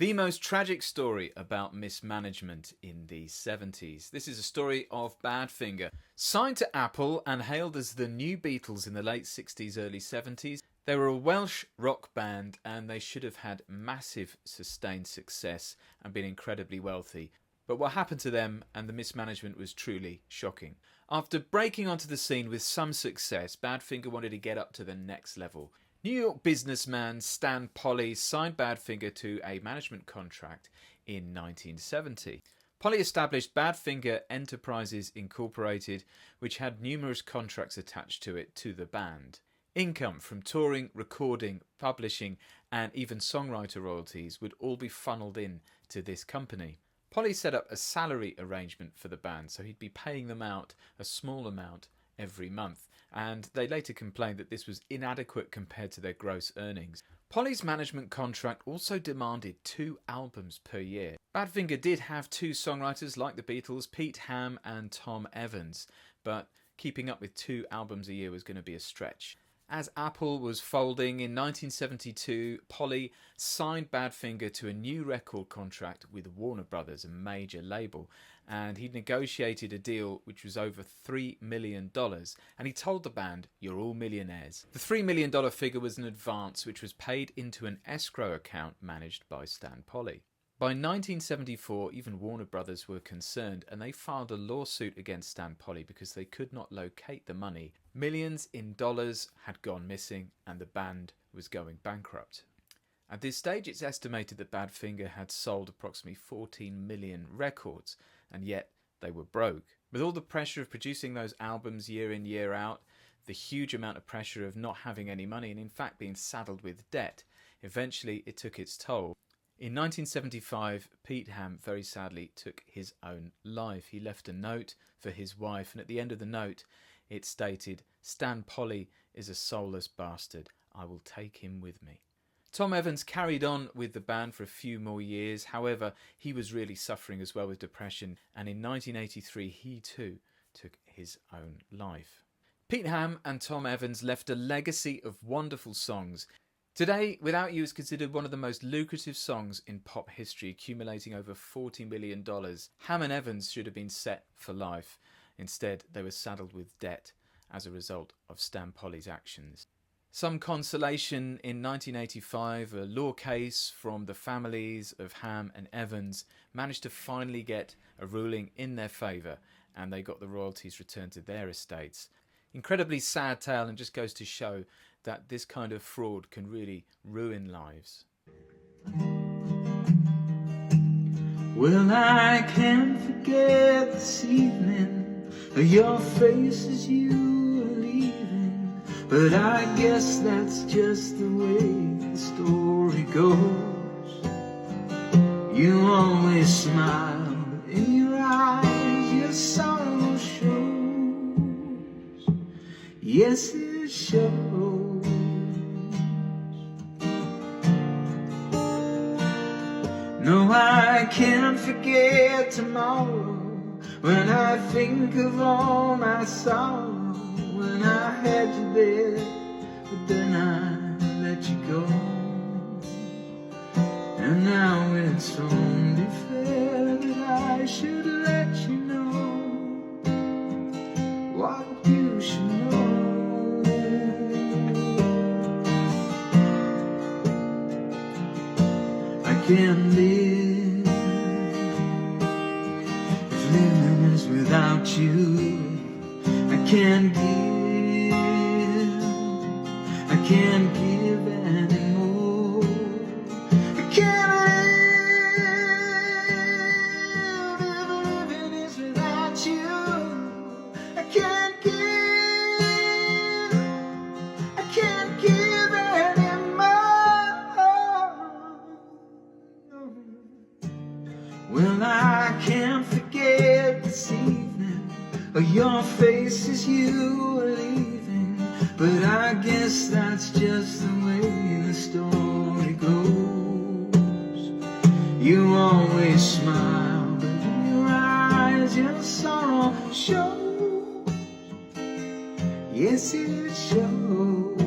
The most tragic story about mismanagement in the 70s. This is a story of Badfinger. Signed to Apple and hailed as the new Beatles in the late 60s, early 70s, they were a Welsh rock band and they should have had massive sustained success and been incredibly wealthy. But what happened to them and the mismanagement was truly shocking. After breaking onto the scene with some success, Badfinger wanted to get up to the next level. New York businessman Stan Polly signed Badfinger to a management contract in 1970. Polly established Badfinger Enterprises Incorporated, which had numerous contracts attached to it to the band. Income from touring, recording, publishing and even songwriter royalties would all be funneled in to this company. Polly set up a salary arrangement for the band, so he'd be paying them out a small amount every month, and they later complained that this was inadequate compared to their gross earnings. Polly's management contract also demanded 2 albums per year. Badfinger did have 2 songwriters like the Beatles, Pete Ham and Tom Evans, but keeping up with 2 albums a year was going to be a stretch. As Apple was folding in 1972, Polly signed Badfinger to a new record contract with Warner Brothers, a major label, and he negotiated a deal which was over $3 million, and he told the band, "You're all millionaires." The $3 million figure was an advance which was paid into an escrow account managed by Stan Polly. By 1974, even Warner Brothers were concerned and they filed a lawsuit against Stan Polly because they could not locate the money. Millions in dollars had gone missing and the band was going bankrupt. At this stage, it's estimated that Badfinger had sold approximately 14 million records, and yet they were broke. With all the pressure of producing those albums year in, year out, the huge amount of pressure of not having any money and in fact being saddled with debt, eventually it took its toll. In 1975, Pete Ham very sadly took his own life. He left a note for his wife, and at the end of the note it stated, "Stan Polly is a soulless bastard. I will take him with me." Tom Evans carried on with the band for a few more years. However, he was really suffering as well with depression, and in 1983 he too took his own life. Pete Ham and Tom Evans left a legacy of wonderful songs. Today, Without You is considered one of the most lucrative songs in pop history, accumulating over $40 million. Ham and Evans should have been set for life. Instead, they were saddled with debt as a result of Stan Polly's actions. Some consolation in 1985, a law case from the families of Ham and Evans managed to finally get a ruling in their favour, and they got the royalties returned to their estates. Incredibly sad tale, and just goes to show that this kind of fraud can really ruin lives. Well, I can't forget this evening, your face as you were leaving, but I guess that's just the way the story goes. You always smile, but in your eyes your sorrow shows. Yes, it shows. No, I can't forget tomorrow when I think of all my sorrow, when I had you there, but then I let you go. And now it's only fair that I should let you know what you should know. I can't live if living is without you. I can't give anymore. I can't live if living is without you. I can't give anymore. Well, I can't forget this evening, your face as you were leaving, but I guess that's just the way the story goes. You always smile, but in your eyes your sorrow shows. Yes, it shows.